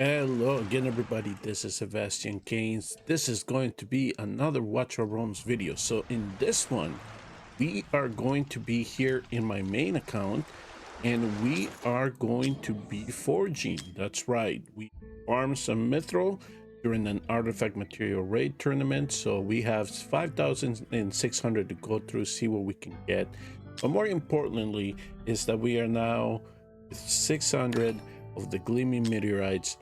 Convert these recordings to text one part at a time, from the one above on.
Hello again, everybody. This is Sebastian Keynes. This is going to be another Watch Our Roams video. So in this one, we are going to be here in my main account and we are going to be forging. That's right. We farmed some mithril during an artifact material raid tournament. So we have 5,600 to go through, see what we can get. But more importantly is that we are now with 600 of the Gleaming Meteorites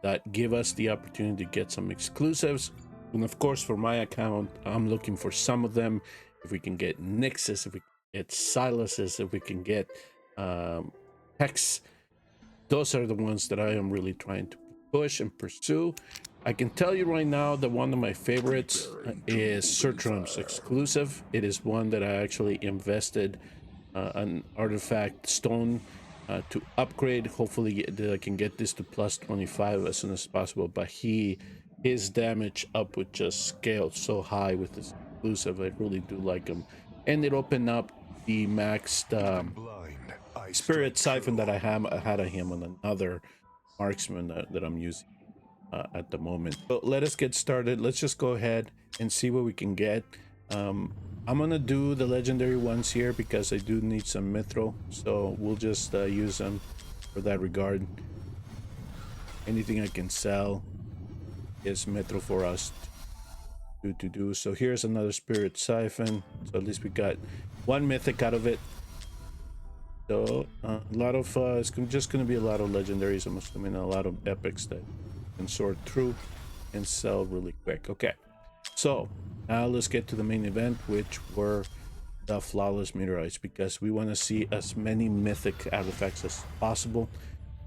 that give us the opportunity to get some exclusives. And of course, for my account, I'm looking for some of them. If we can get Nixes, if we can get Siluses, if we can get Hex, those are the ones that I am really trying to push and pursue. I can tell you right now that one of my favorites is Sertram's exclusive. It is one that I actually invested an artifact stone to upgrade. Hopefully I can get this to plus 25 as soon as possible, but his damage up would just scale so high with this exclusive. I really do like him, and it opened up the maxed spirit siphon that I had of him on another marksman that I'm using at the moment. So let us get started. Let's just go ahead and see what we can get. I'm gonna do the legendary ones here because I do need some mithril, so we'll just use them for that regard. Anything I can sell is mithril for us to do. So here's another spirit siphon, so at least we got one mythic out of it. So a lot of it's just gonna be a lot of legendaries. I'm assuming a lot of epics that can sort through and sell really quick. Okay, so now let's get to the main event, which were the flawless meteorites, because we want to see as many mythic artifacts as possible.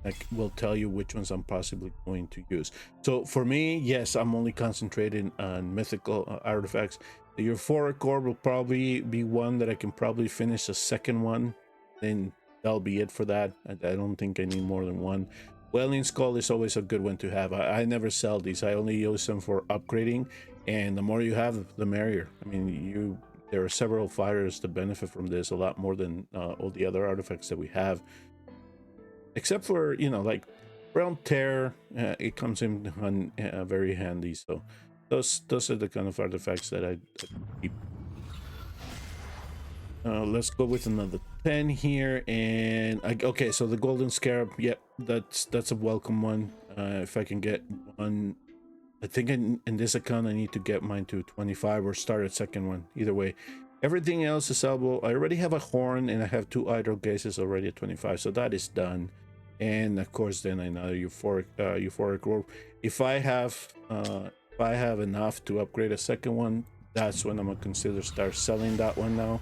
I will tell you which ones I'm possibly going to use. So for me, yes, I'm only concentrating on mythical artifacts. The euphoric orb will probably be one that I can probably finish a second one, then that'll be it for that. I don't think I need more than one. Wailing Skull is always a good one to have. I never sell these. I only use them for upgrading, and the more you have, the merrier. I mean, there are several fighters that benefit from this a lot more than all the other artifacts that we have, except for, you know, like Realm Tear. It comes in very handy. So those are the kind of artifacts that I keep. Let's go with another 10 here, and okay, so the golden scarab, yep, that's a welcome one. If I can get one, I think in this account I need to get mine to 25 or start a second one. Either way, everything else is sellable. I already have a horn and I have 2 idol gases already at 25, so that is done. And of course then another euphoric orb. If I have enough to upgrade a second one, that's when I'm gonna consider start selling that one now.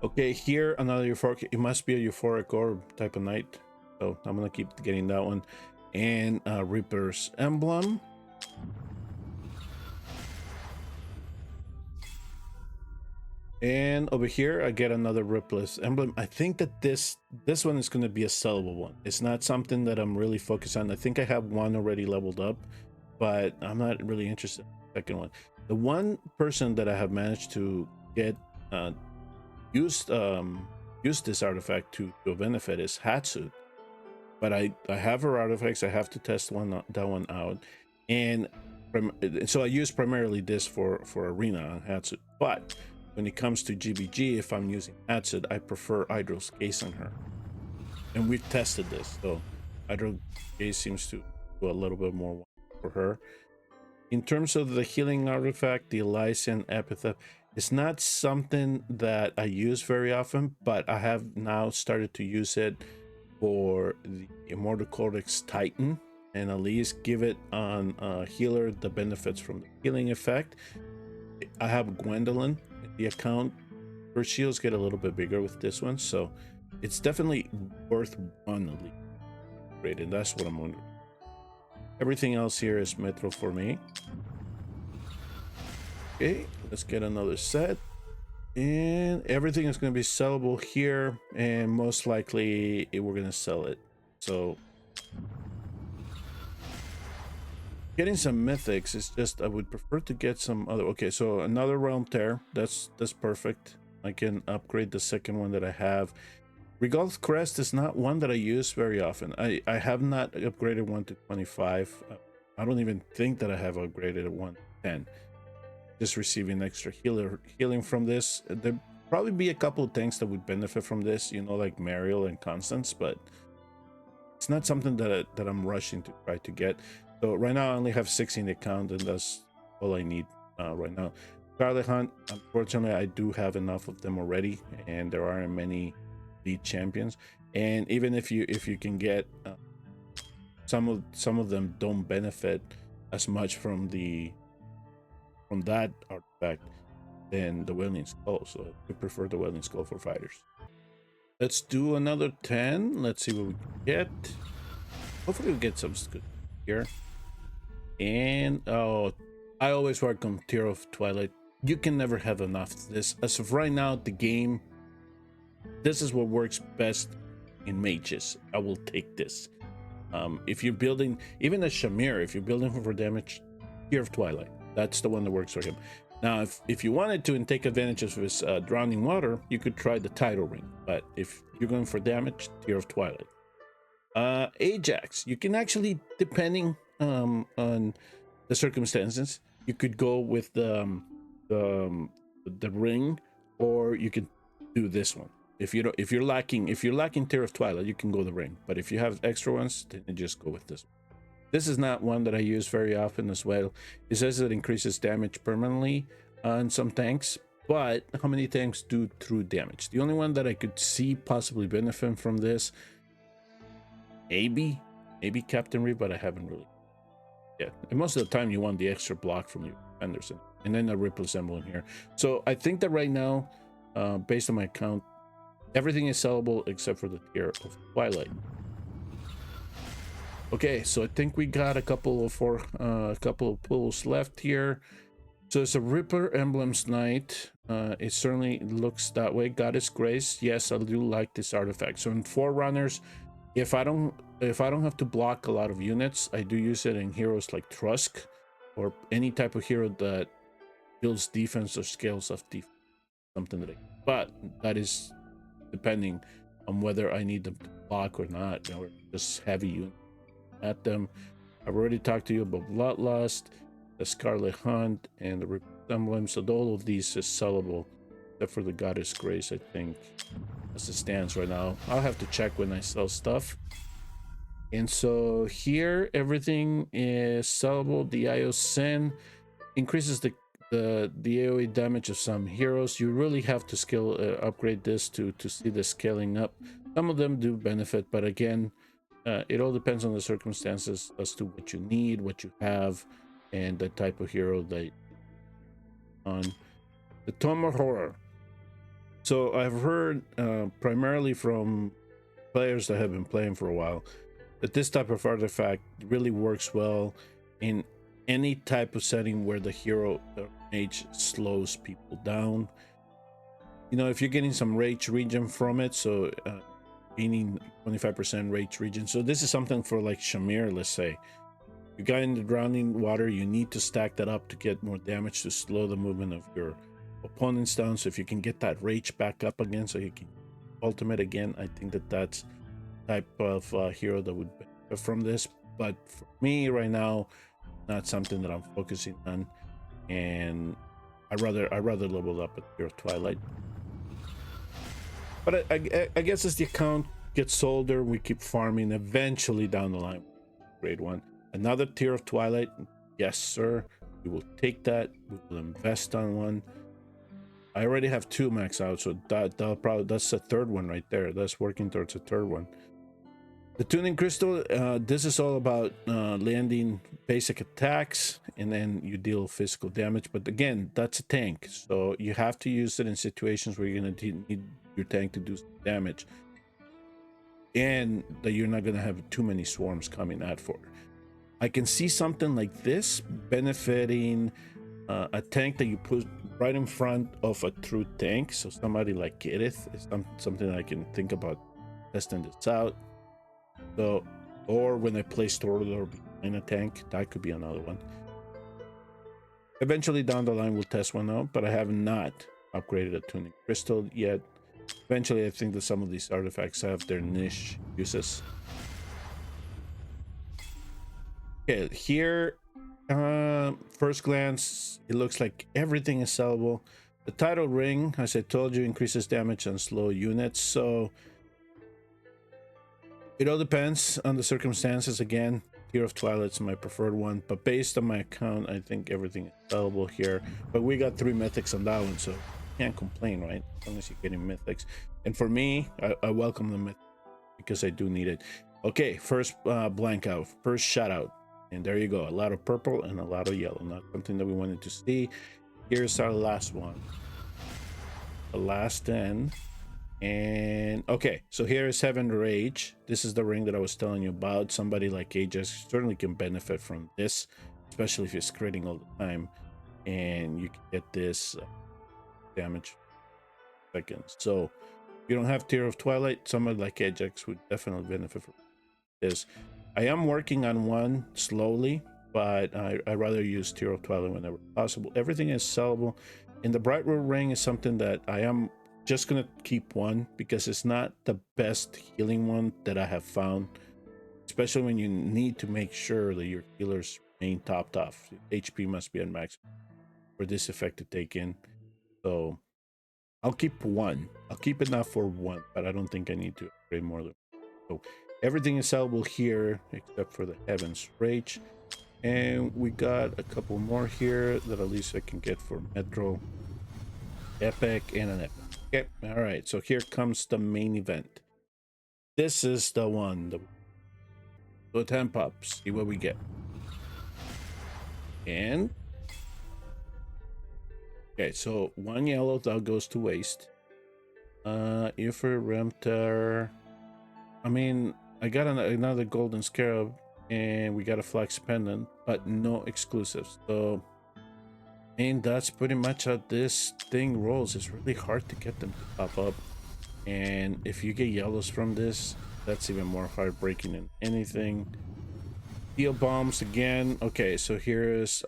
Okay, here another euphoric. It must be a euphoric orb type of knight, so I'm gonna keep getting that one. And Reaper's Emblem. And over here I get another Ripless Emblem. I think that this one is going to be a sellable one. It's not something that I'm really focused on. I think I have one already leveled up, but I'm not really interested in the second one. The one person that I have managed to get use this artifact to a benefit is Hatsu. But I have her artifacts. I have to test that one out, and so I use primarily this for arena on Hatsu. But when it comes to GBG, if I'm using Hatsu, I prefer Hydro's Gaze on her, and we've tested this. So Hydro's Gaze seems to do a little bit more for her. In terms of the healing artifact, the Elysian Epitaph, it's not something that I use very often, but I have now started to use it for the Immortal Codex Titan, and at least give it on healer the benefits from the healing effect. I have Gwendolyn in the account. Her shields get a little bit bigger with this one, so it's definitely worth one at least upgrade, and that's what I'm wondering. Everything else here is mithril for me. Okay, let's get another set. And everything is going to be sellable here, and most likely we're going to sell it. So getting some mythics is just, I would prefer to get some other. Okay, so another Realm Tear, that's perfect. I can upgrade the second one that I have. Regal's Crest is not one that I use very often. I have not upgraded one to 25. I don't even think that I have upgraded one to 10. Just receiving extra healing from this. There probably be a couple of tanks that would benefit from this, you know, like Mariel and Constance, but it's not something that I'm rushing to try to get. So right now I only have 6 in the account, and that's all I need right now. Scarlet Hunt, unfortunately, I do have enough of them already, and there aren't many lead champions. And even if you can get some of them don't benefit as much from that artifact than the Wailing Skull. So I prefer the Wailing Skull for fighters. Let's do another 10. Let's see what we can get. Hopefully we'll get some good here. And oh, I always work on Tear of Twilight. You can never have enough of this. As of right now, the game, this is what works best in mages. I will take this. If you're building, even a Shamir, if you're building for damage, Tear of Twilight, that's the one that works for him. Now, if you wanted to and take advantage of his drowning water, you could try the Tidal Ring. But if you're going for damage, Tear of Twilight. Ajax, you can actually, depending on the circumstances, you could go with the ring, or you could do this one. If you're lacking Tear of Twilight, you can go the ring. But if you have extra ones, then you just go with this one. This is not one that I use very often as well. It says it increases damage permanently on some tanks, but how many tanks do true damage? The only one that I could see possibly benefit from this, maybe Captain Reeve, but I haven't really. Yeah, and most of the time you want the extra block from your defenders, and then a Ripple's emblem here. So I think that right now, based on my account, everything is sellable except for the Tear of Twilight. Okay, so I think we got a couple of pulls left here. So it's a Ripper Emblems Knight. It certainly looks that way. Goddess Grace. Yes, I do like this artifact. So in Forerunners, if I don't have to block a lot of units, I do use it in heroes like Trusk, or any type of hero that builds defense or scales of defense. Something that but that is depending on whether I need them to block or not, or just heavy units at them. I've already talked to you about Bloodlust, the Scarlet Hunt, and the Resemblance. So all of these is sellable, except for the Goddess Grace, I think, as it stands right now. I'll have to check when I sell stuff. And so here, everything is sellable. The IO Sin increases the AoE damage of some heroes. You really have to skill upgrade this to see the scaling up. Some of them do benefit, but again, it all depends on the circumstances as to what you need, what you have, and the type of hero that on. The Tome of Horror. So I've heard primarily from players that have been playing for a while that this type of artifact really works well in any type of setting where the hero mage slows people down. You know, if you're getting some rage regen from it, so gaining 25% rage regen. So this is something for like Shamir, let's say. You got in the drowning water, you need to stack that up to get more damage to slow the movement of your opponents down. So if you can get that rage back up again, so you can ultimate again, I think that that's type of hero that would benefit from this. But for me right now, not something that I'm focusing on, and I rather level up at Tear of Twilight. But I guess as the account gets older, we keep farming. Eventually down the line, grade 1, another Tear of Twilight. Yes, sir. We will take that. We will invest on one. I already have 2 max out, so that's the third one right there. That's working towards a third one. The Tuning Crystal, this is all about landing basic attacks, and then you deal physical damage. But again, that's a tank, so you have to use it in situations where you're going to need your tank to do some damage, and that you're not going to have too many swarms coming out for. I can see something like this benefiting a tank that you put right in front of a true tank. So somebody like Kirith is something I can think about testing this out. So, or when I place Torador behind a tank, that could be another one. Eventually down the line we'll test one out, but I have not upgraded a Tuning Crystal yet. Eventually, I think that some of these artifacts have their niche uses. Okay, here, first glance, it looks like everything is sellable. The title ring, as I told you, increases damage on slow units, so it all depends on the circumstances. Again, Tear of Twilight's my preferred one, but based on my account, I think everything is sellable here. But we got 3 mythics on that one, so can't complain, right? As long as you're getting mythics. And for me, I welcome the mythic because I do need it. Okay, first blank out, first shout out. And there you go, a lot of purple and a lot of yellow. Not something that we wanted to see. Here's our last one. The last end. And okay, so here is Heaven Rage. This is the ring that I was telling you about. Somebody like Ajax certainly can benefit from this, especially if you're critting all the time. And you can get this damage seconds. So if you don't have Tear of Twilight, somebody like Ajax would definitely benefit from this. I am working on one slowly, but I rather use Tear of Twilight whenever possible. Everything is sellable. And the Bright Root Ring is something that I am just gonna keep one because it's not the best healing one that I have found, especially when you need to make sure that your healers remain topped off. HP must be at max for this effect to take in. So I'll keep one. I'll keep enough for one, but I don't think I need to upgrade more than one. So everything is sellable here except for the Heaven's Rage. And we got a couple more here that at least I can get for Metro, Epic, and an Epic. Okay, all right, so here comes the main event. This is the one. So 10 pops, see what we get. And okay, so 1 yellow that goes to waste. Ifrit, Remter. I mean, I got another golden scarab, and we got a flex pendant, but no exclusives. So, and that's pretty much how this thing rolls. It's really hard to get them to pop up, and if you get yellows from this, that's even more heartbreaking than anything. Steel bombs again. Okay, so here's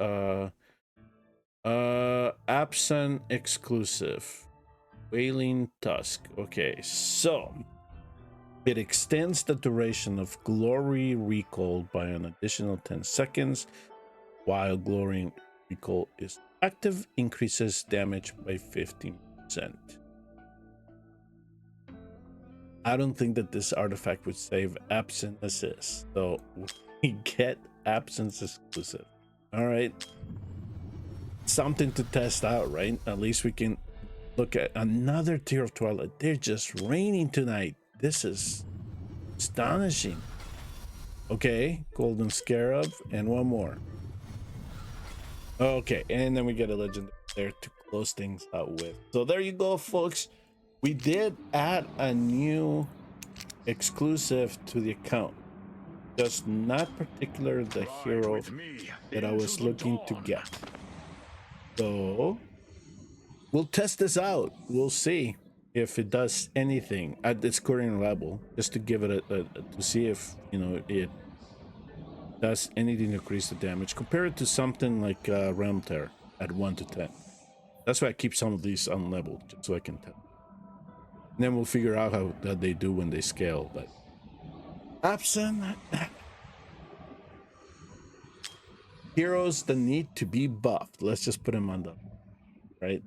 absent exclusive, Wailing Tusk. Okay, so it extends the duration of Glory Recall by an additional 10 seconds. While Glory Recall is active, increases damage by 15%. I don't think that this artifact would save Absent Assist, so we get Absence exclusive. All right. Something to test out, right? At least we can look at another Tear of Twilight. They're just raining tonight. This is astonishing. Okay, Golden Scarab and one more. Okay, and then we get a legend there to close things out with. So there you go, folks. We did add a new exclusive to the account. Just not particular the hero that I was looking to get. So we'll test this out. We'll see if it does anything at its current level, just to give it to see if, you know, it does anything to increase the damage. Compare it to something like Realm Tear at 1 to 10. That's why I keep some of these unleveled, just so I can tell. And then we'll figure out how that they do when they scale. But absent heroes that need to be buffed. Let's just put them on the right.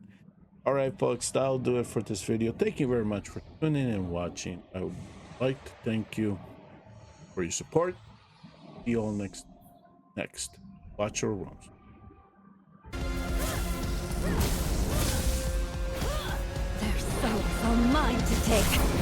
All right, folks, that'll do it for this video. Thank you very much for tuning in and watching. I would like to thank you for your support. See you all next Watch Your Rooms. Their souls are mine to take.